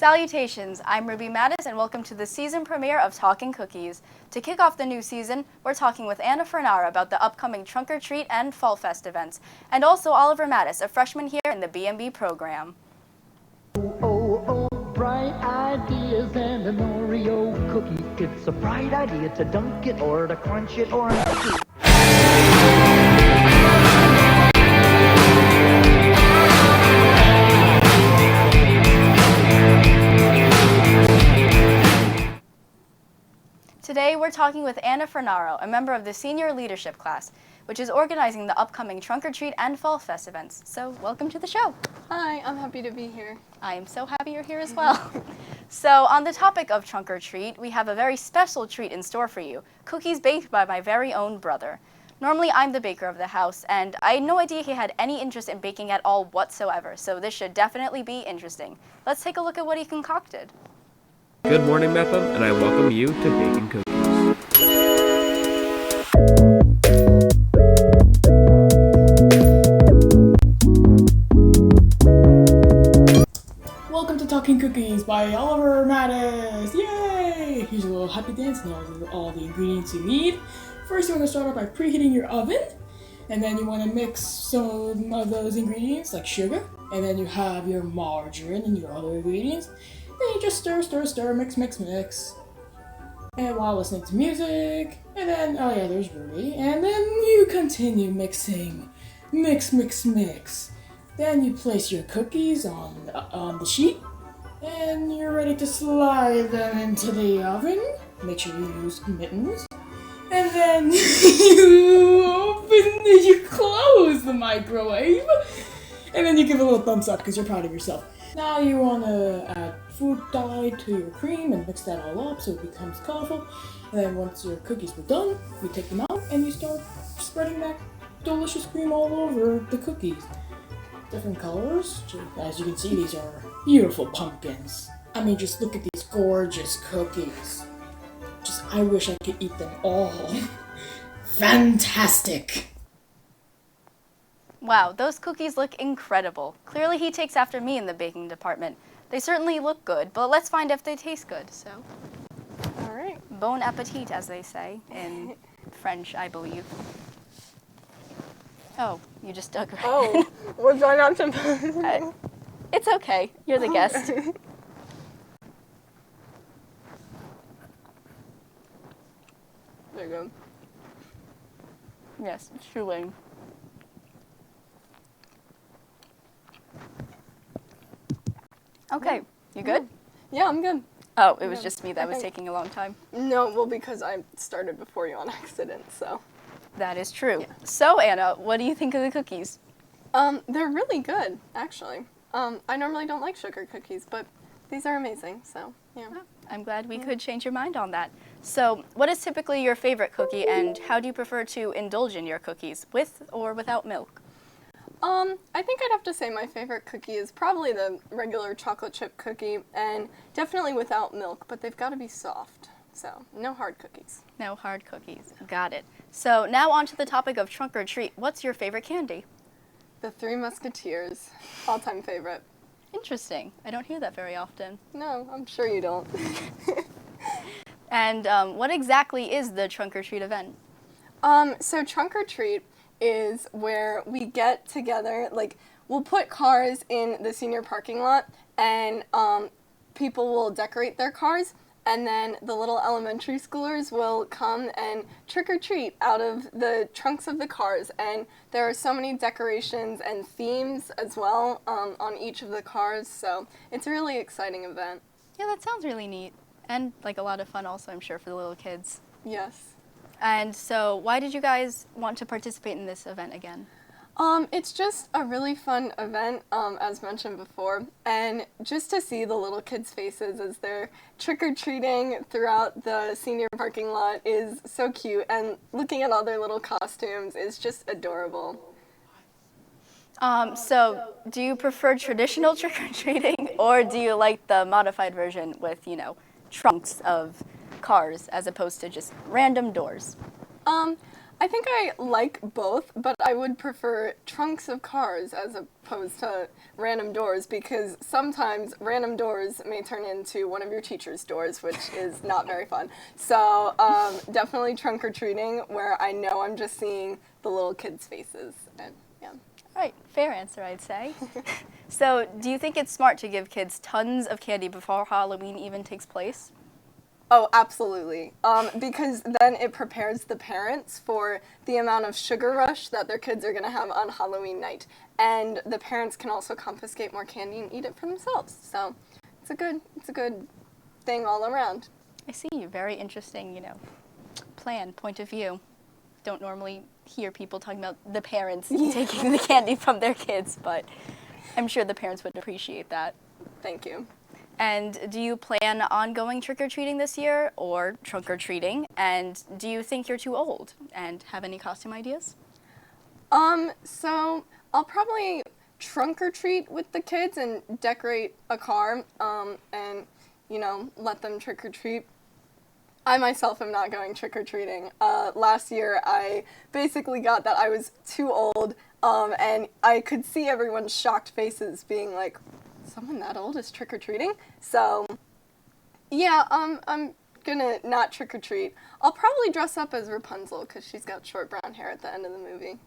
Salutations, I'm Ruby Mattis and welcome to the season premiere of Talkin' Cookies. To kick off the new season, we're talking with Anna Fornaro about the upcoming Trunk or Treat and Fall Fest events, and also Oliver Mattis, a freshman here in the B&B program. Oh, bright ideas and an Oreo cookie. It's a bright idea to dunk it or to crunch it or not. Today, we're talking with Anna Fornaro, a member of the senior leadership class, which is organizing the upcoming Trunk or Treat and Fall Fest events. So, welcome to the show. Hi, I'm happy to be here. I am so happy you're here as well. So, on the topic of Trunk or Treat, we have a very special treat in store for you, cookies baked by my very own brother. Normally, I'm the baker of the house, and I had no idea he had any interest in baking at all whatsoever, so this should definitely be interesting. Let's take a look at what he concocted. Good morning, Mepham, and I welcome you to Baking Cookies. Welcome to Talkin' Cookies by Oliver Mattis! Yay! Here's a little happy dance and all the ingredients you need. First, you want to start off by preheating your oven, and then you want to mix some of those ingredients like sugar, and then you have your margarine and your other ingredients. Then you just stir, mix. And while listening to music, and then, oh yeah, there's Ruby. And then you continue mixing. Mix. Then you place your cookies on the sheet, and you're ready to slide them into the oven. Make sure you use mittens. And then you close the microwave. And then you give a little thumbs up because you're proud of yourself. Now you want to add food dye to your cream and mix that all up so it becomes colorful. And then once your cookies were done, you take them out and you start spreading that delicious cream all over the cookies. Different colors. As you can see, these are beautiful pumpkins. I mean, just look at these gorgeous cookies. I wish I could eat them all. Fantastic! Wow, those cookies look incredible. Clearly he takes after me in the baking department. They certainly look good, but let's find if they taste good, so. All right. Bon appetit, as they say in French, I believe. Oh, you just dug right in. Oh, was I not supposed? It's okay, you're the guest. There you go. Yes, chewing. Okay, you good? Yeah, I'm good. Oh, it was just me that was taking a long time. No, well, because I started before you on accident, so. That is true. Yeah. So, Anna, what do you think of the cookies? They're really good, actually. I normally don't like sugar cookies, but these are amazing, so, yeah. Oh, I'm glad we could change your mind on that. So, what is typically your favorite cookie, and how do you prefer to indulge in your cookies, with or without milk? I think I'd have to say my favorite cookie is probably the regular chocolate chip cookie, and definitely without milk, but they've got to be soft, so no hard cookies. No hard cookies. Got it. So, now on to the topic of Trunk or Treat. What's your favorite candy? The Three Musketeers, all-time favorite. Interesting. I don't hear that very often. No, I'm sure you don't. And what exactly is the Trunk or Treat event? So Trunk or Treat is where we get together, like, we'll put cars in the senior parking lot, and people will decorate their cars, and then the little elementary schoolers will come and trick or treat out of the trunks of the cars, and there are so many decorations and themes as well on each of the cars, so it's a really exciting event. Yeah, that sounds really neat. And like a lot of fun also, I'm sure, for the little kids. Yes. And so why did you guys want to participate in this event again? It's just a really fun event, as mentioned before, and just to see the little kids' faces as they're trick-or-treating throughout the senior parking lot is so cute, and looking at all their little costumes is just adorable. So do you prefer traditional trick-or-treating, or do you like the modified version with, you know, trunks of cars as opposed to just random doors? I think I like both, but I would prefer trunks of cars as opposed to random doors, because sometimes random doors may turn into one of your teacher's doors, which is not very fun. So definitely trunk or treating, where I know I'm just seeing the little kids' faces. And yeah. Right, fair answer, I'd say. So, do you think it's smart to give kids tons of candy before Halloween even takes place? Oh, absolutely. Because then it prepares the parents for the amount of sugar rush that their kids are going to have on Halloween night. And the parents can also confiscate more candy and eat it for themselves. So it's a good thing all around. I see, very interesting, plan, point of view. Don't normally hear people talking about the parents taking the candy from their kids, but I'm sure the parents would appreciate that. Thank you. And do you plan on going trick-or-treating this year, or trunk-or-treating? And do you think you're too old? And have any costume ideas? So I'll probably trunk or treat with the kids and decorate a car, and, let them trick or treat. I myself am not going trick or treating. Last year I basically got that I was too old, and I could see everyone's shocked faces being like, someone that old is trick-or-treating? So, yeah, I'm gonna not trick-or-treat. I'll probably dress up as Rapunzel, because she's got short brown hair at the end of the movie.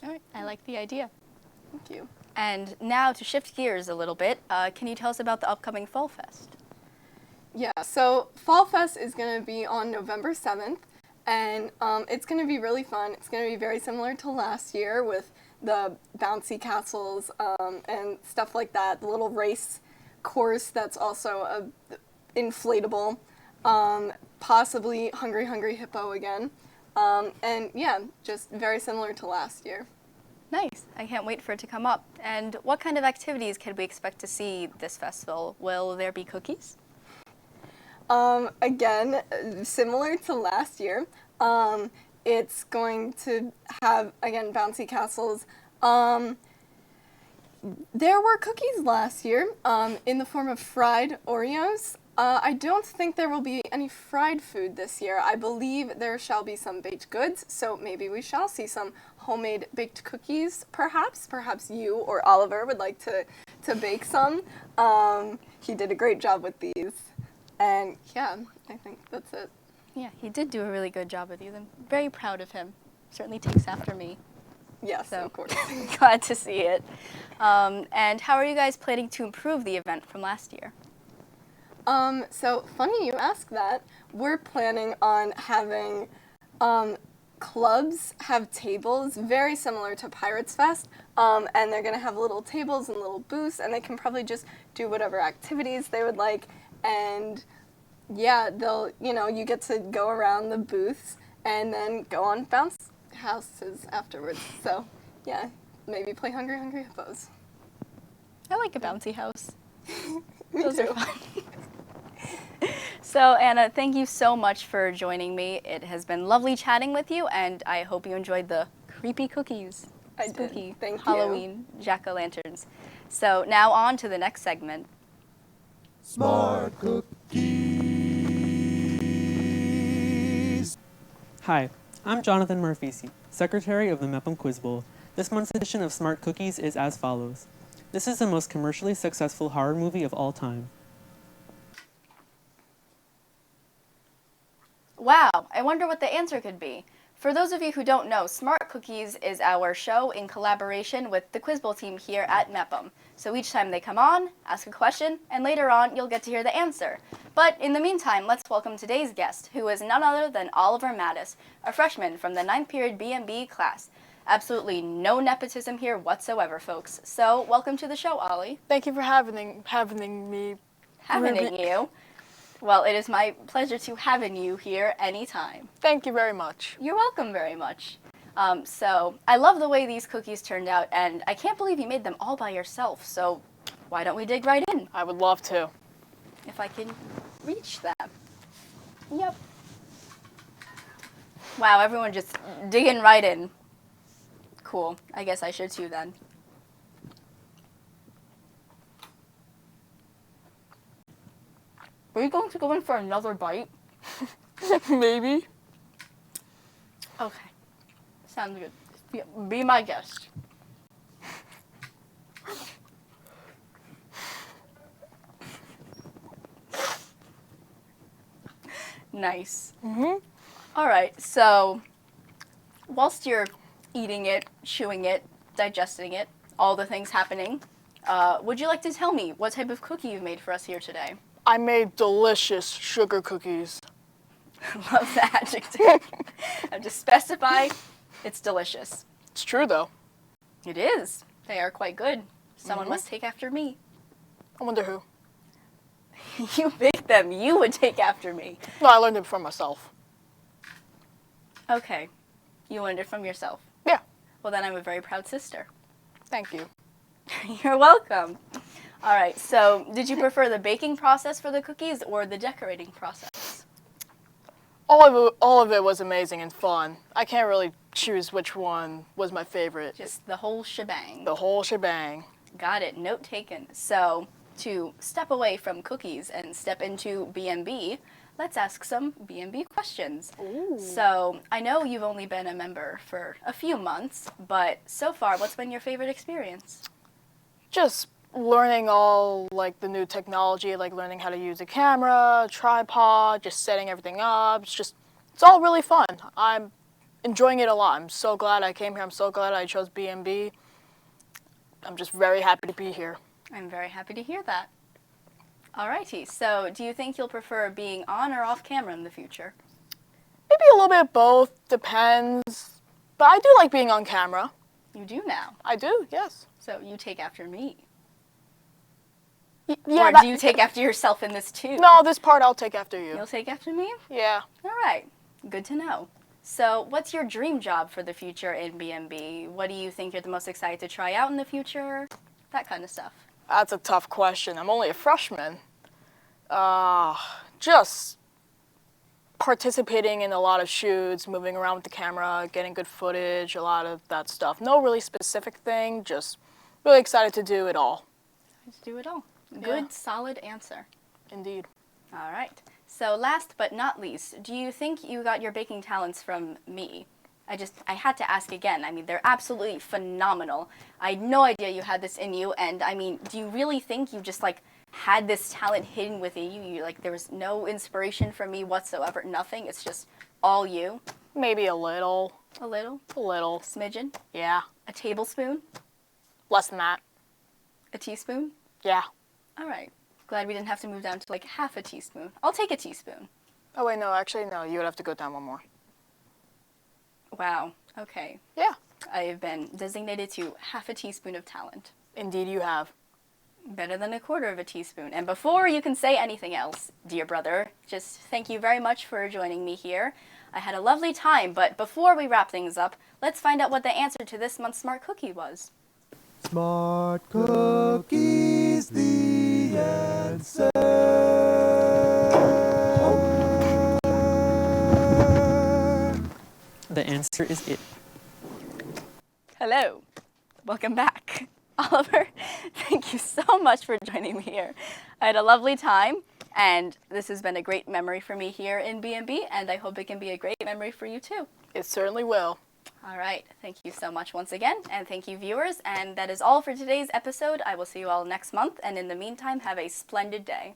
All right, I like the idea. Thank you. And now to shift gears a little bit, can you tell us about the upcoming Fall Fest? Yeah, so Fall Fest is gonna be on November 7th, and it's gonna be really fun. It's gonna be very similar to last year with the bouncy castles and stuff like that. The little race course that's also inflatable. Possibly Hungry Hungry Hippo again. And yeah, just very similar to last year. Nice. I can't wait for it to come up. And what kind of activities can we expect to see this festival? Will there be cookies? Again, similar to last year. It's going to have, again, bouncy castles. There were cookies last year in the form of fried Oreos. I don't think there will be any fried food this year. I believe there shall be some baked goods, so maybe we shall see some homemade baked cookies, perhaps. Perhaps you or Oliver would like to bake some. He did a great job with these. And yeah, I think that's it. Yeah, he did do a really good job with these. I'm very proud of him. Certainly takes after me. Yes, So of course. glad to see it. And how are you guys planning to improve the event from last year? So funny you ask that. We're planning on having clubs have tables very similar to Pirates Fest, and they're gonna have little tables and little booths, and they can probably just do whatever activities they would like, and yeah, they'll, you get to go around the booths and then go on bounce houses afterwards. So yeah, maybe play Hungry Hungry Hippos. I like a bouncy house. Me Those too. are fun. So, Anna, thank you so much for joining me. It has been lovely chatting with you, and I hope you enjoyed the creepy cookies. I Spooky did. Thank you. Halloween jack-o'-lanterns. So now on to the next segment. Smart cookies. Hi, I'm Jonathan Marfisi, Secretary of the Mepham Quiz Bowl. This month's edition of Smart Cookies is as follows. This is the most commercially successful horror movie of all time. Wow, I wonder what the answer could be. For those of you who don't know, Smart Cookies is our show in collaboration with the Quiz Bowl team here at Mepham. So each time they come on, ask a question, and later on you'll get to hear the answer. But in the meantime, let's welcome today's guest, who is none other than Oliver Mattis, a freshman from the 9th period B&B class. Absolutely no nepotism here whatsoever, folks. So welcome to the show, Ollie. Thank you for having me. Having you. Well, it is my pleasure to having you here anytime. Thank you very much. You're welcome very much. So I love the way these cookies turned out, and I can't believe you made them all by yourself. So why don't we dig right in? I would love to. If I can reach them. Yep. Wow, everyone just digging right in. Cool. I guess I should too then. Are you going to go in for another bite? Maybe. Okay. Sounds good. Be my guest. Nice. All right, so whilst you're eating it, chewing it, digesting it, all the things happening, would you like to tell me what type of cookie you've made for us here today? I made delicious sugar cookies. Love the adjective. And to specify, it's delicious. It's true, though. It is. They are quite good. Someone must take after me. I wonder who. You baked them. You would take after me. No, I learned it from myself. Okay. You learned it from yourself. Yeah. Well, then I'm a very proud sister. Thank you. You're welcome. All right. So, did you prefer the baking process for the cookies or the decorating process? All of it was amazing and fun. I can't really choose which one was my favorite. Just the whole shebang. The whole shebang. Got it. Note taken. So, to step away from cookies and step into B&B, let's ask some B&B questions. Ooh. So, I know you've only been a member for a few months, but so far, what's been your favorite experience? Just learning all like the new technology, like learning how to use a camera, tripod, just setting everything up. It's all really fun. I'm enjoying it a lot. I'm so glad I came here. I'm so glad I chose B&B. I'm just very happy to be here. I'm very happy to hear that. Alrighty, so do you think you'll prefer being on or off camera in the future? Maybe a little bit of both, depends. But I do like being on camera. You do now, I do, yes. so you take after me. Yeah. Or do you take after yourself in this too? No, this part I'll take after you. You'll take after me? Yeah. Alright, good to know. So what's your dream job for the future in B&B? What do you think you're the most excited to try out in the future? That kind of stuff. That's a tough question. I'm only a freshman. Just participating in a lot of shoots, moving around with the camera, getting good footage, a lot of that stuff. No really specific thing, just really excited to do it all. Let's do it all. Good, Yeah. solid answer. Indeed. All right. So last but not least, do you think you got your baking talents from me? I had to ask again. I mean, they're absolutely phenomenal. I had no idea you had this in you, and I mean, do you really think you just like had this talent hidden within you? You like there was no inspiration from me whatsoever, nothing. It's just all you. Maybe a little. A little, A little. smidgen, Yeah. a tablespoon, Less than that. a teaspoon. Yeah. All right. Glad we didn't have to move down to like half a teaspoon. I'll take a teaspoon. Oh wait, no, actually no, you would have to go down one more. Wow. Okay. Yeah. I have been designated to half a teaspoon of talent. Indeed you have. Better than a quarter of a teaspoon. And before you can say anything else, dear brother, just thank you very much for joining me here. I had a lovely time, but before we wrap things up, let's find out what the answer to this month's Smart Cookie was. Smart cookies, the answer. The answer is it. Hello. Welcome back. Oliver, thank you so much for joining me here. I had a lovely time, and this has been a great memory for me here in B&B, and I hope it can be a great memory for you too. It certainly will. All right. Thank you so much once again, and thank you, viewers. And that is all for today's episode. I will see you all next month, and in the meantime, have a splendid day.